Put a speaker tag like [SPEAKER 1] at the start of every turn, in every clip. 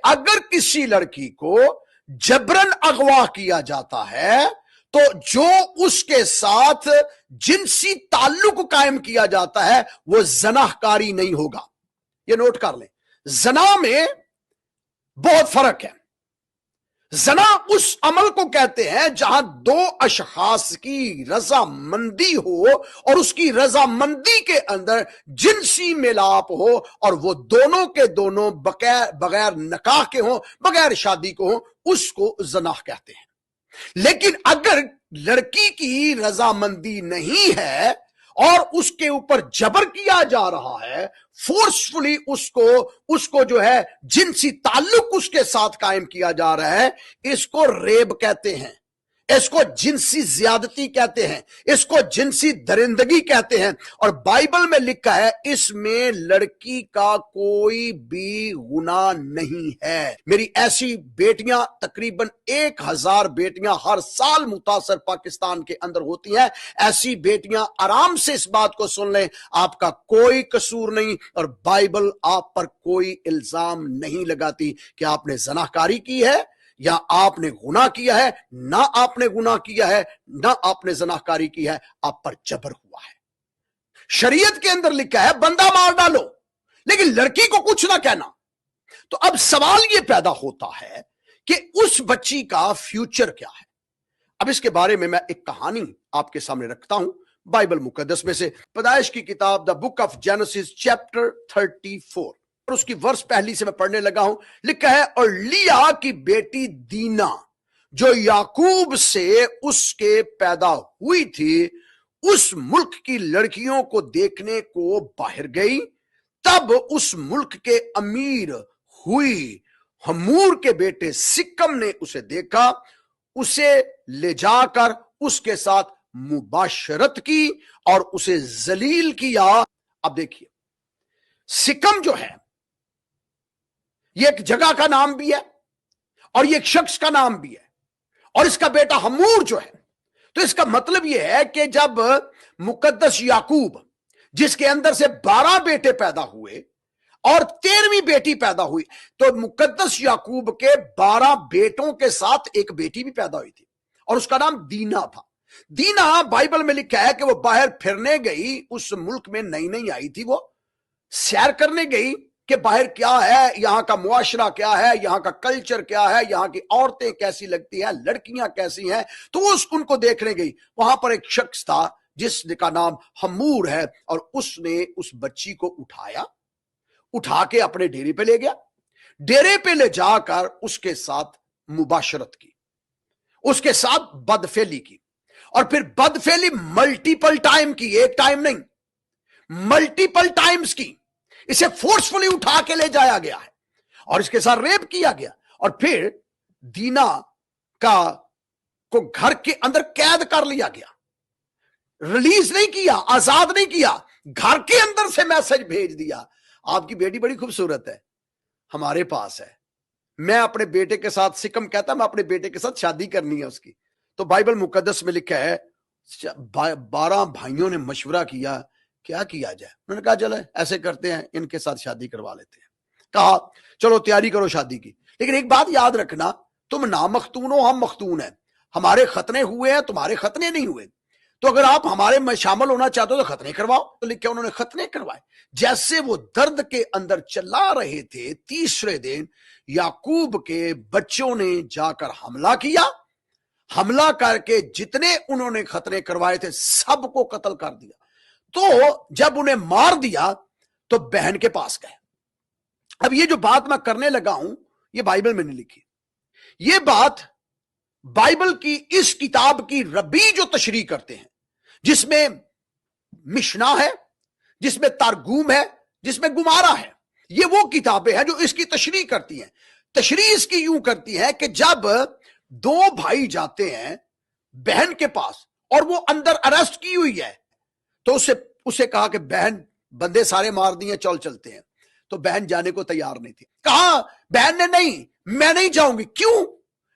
[SPEAKER 1] اگر کسی لڑکی کو جبرن اغوا کیا جاتا ہے تو جو اس کے ساتھ جنسی تعلق قائم کیا جاتا ہے وہ زناکاری نہیں ہوگا. یہ نوٹ کر لیں, زنا میں بہت فرق ہے. زنا اس عمل کو کہتے ہیں جہاں دو اشخاص کی رضامندی ہو اور اس کی رضامندی کے اندر جنسی ملاپ ہو اور وہ دونوں کے دونوں بغیر نکاح کے ہوں, بغیر شادی کو ہوں, اس کو زنا کہتے ہیں. لیکن اگر لڑکی کی رضامندی نہیں ہے اور اس کے اوپر جبر کیا جا رہا ہے, فورسفلی اس کو جو ہے جنسی تعلق اس کے ساتھ قائم کیا جا رہا ہے, اس کو ریپ کہتے ہیں, اس کو جنسی زیادتی کہتے ہیں, اس کو جنسی درندگی کہتے ہیں. اور بائبل میں لکھا ہے اس میں لڑکی کا کوئی بھی گناہ نہیں ہے. میری ایسی بیٹیاں تقریباً 1000 بیٹیاں ہر سال متاثر پاکستان کے اندر ہوتی ہیں. ایسی بیٹیاں آرام سے اس بات کو سن لیں, آپ کا کوئی قصور نہیں اور بائبل آپ پر کوئی الزام نہیں لگاتی کہ آپ نے زناکاری کی ہے یا آپ نے گناہ کیا ہے. نہ آپ نے گناہ کیا ہے, نہ آپ نے زناکاری کی ہے, آپ پر جبر ہوا ہے. شریعت کے اندر لکھا ہے بندہ مار ڈالو, لیکن لڑکی کو کچھ نہ کہنا. تو اب سوال یہ پیدا ہوتا ہے کہ اس بچی کا فیوچر کیا ہے. اب اس کے بارے میں ایک کہانی آپ کے سامنے رکھتا ہوں بائبل مقدس میں سے. پیدائش کی کتاب دا بک آف جینیسس چیپٹر 34 اور اس کی ورس پہلی سے میں پڑھنے لگا ہوں. لکھا ہے اور لیا کی بیٹی دینا جو یعقوب سے اس کے پیدا ہوئی تھی اس ملک کی لڑکیوں کو دیکھنے کو باہر گئی. تب اس ملک کے امیر ہوئی ہمور کے بیٹے سکم نے اسے دیکھا, اسے لے جا کر اس کے ساتھ مباشرت کی اور اسے ذلیل کیا. اب دیکھیے سکم جو ہے یہ ایک جگہ کا نام بھی ہے اور یہ ایک شخص کا نام بھی ہے, اور اس کا بیٹا ہمور جو ہے. تو اس کا مطلب یہ ہے کہ جب مقدس یعقوب جس کے اندر سے 12 بیٹے پیدا ہوئے اور 13ویں بیٹی پیدا ہوئی, تو مقدس یعقوب کے 12 بیٹوں کے ساتھ ایک بیٹی بھی پیدا ہوئی تھی اور اس کا نام دینا تھا. دینا بائبل میں لکھا ہے کہ وہ باہر پھرنے گئی, اس ملک میں نئی نئی آئی تھی, وہ سیر کرنے گئی کہ باہر کیا ہے, یہاں کا معاشرہ کیا ہے, یہاں کا کلچر کیا ہے, یہاں کی عورتیں کیسی لگتی ہیں, لڑکیاں کیسی ہیں. تو وہ ان کو دیکھنے گئی. وہاں پر ایک شخص تھا جس کا نام ہمور ہے, اور اس نے اس بچی کو اٹھا کے اپنے ڈیرے پہ لے گیا. ڈیرے پہ لے جا کر اس کے ساتھ مباشرت کی, اس کے ساتھ بدفعلی کی, اور پھر بدفعلی ملٹیپل ٹائم کی, ایک ٹائم نہیں ملٹیپل ٹائمز کی. اسے فورسفلی اٹھا کے لے جایا گیا ہے اور اس کے ساتھ ریپ کیا گیا, اور پھر دینا کو گھر کے اندر قید کر لیا گیا, ریلیز نہیں کیا, آزاد نہیں کیا, گھر کے اندر سے میسج بھیج دیا آپ کی بیٹی بڑی خوبصورت ہے, ہمارے پاس ہے, میں اپنے بیٹے کے ساتھ, سکم کہتا میں اپنے بیٹے کے ساتھ شادی کرنی ہے اس کی. تو بائبل مقدس میں لکھا ہے 12 بھائیوں نے مشورہ کیا کیا جائے. انہوں نے کہا چلو ایسے کرتے ہیں, ان کے ساتھ شادی کروا لیتے ہیں. کہا چلو تیاری کرو شادی کی, لیکن ایک بات یاد رکھنا, تم نامختون ہو, ہم مختون ہیں, ہمارے ختنے ہوئے ہیں, تمہارے ختنے نہیں ہوئے, تو اگر آپ ہمارے میں شامل ہونا چاہتے ہو تو ختنے کرواؤ. تو لکھا انہوں نے ختنے کروائے. جیسے وہ درد کے اندر چلا رہے تھے, تیسرے دن یعقوب کے بچوں نے جا کر حملہ کیا, حملہ کر کے جتنے انہوں نے ختنے کروائے تھے سب کو قتل کر دیا. تو جب انہیں مار دیا تو بہن کے پاس گئے. اب یہ جو بات میں کرنے لگا ہوں یہ بائبل میں نہیں لکھی, یہ بات بائبل کی اس کتاب کی ربی جو تشریح کرتے ہیں, جس میں مشنا ہے, جس میں ترگوم ہے, جس میں گمارا ہے, یہ وہ کتابیں ہیں جو اس کی تشریح کرتی ہیں. تشریح اس کی یوں کرتی ہے کہ جب 2 بھائی جاتے ہیں بہن کے پاس اور وہ اندر اریسٹ کی ہوئی ہے, تو اسے کہا کہ بہن بندے سارے مار دیے, چلتے ہیں. تو بہن جانے کو تیار نہیں تھی. کہا بہن نے نہیں, میں نہیں جاؤں گی. کیوں؟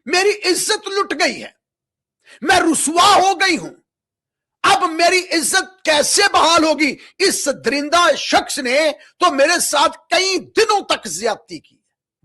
[SPEAKER 1] میری عزت لٹ گئی ہے, میں رسوا ہو گئی ہوں, اب میری عزت کیسے بحال ہوگی؟ اس درندہ شخص نے تو میرے ساتھ کئی دنوں تک زیادتی کی.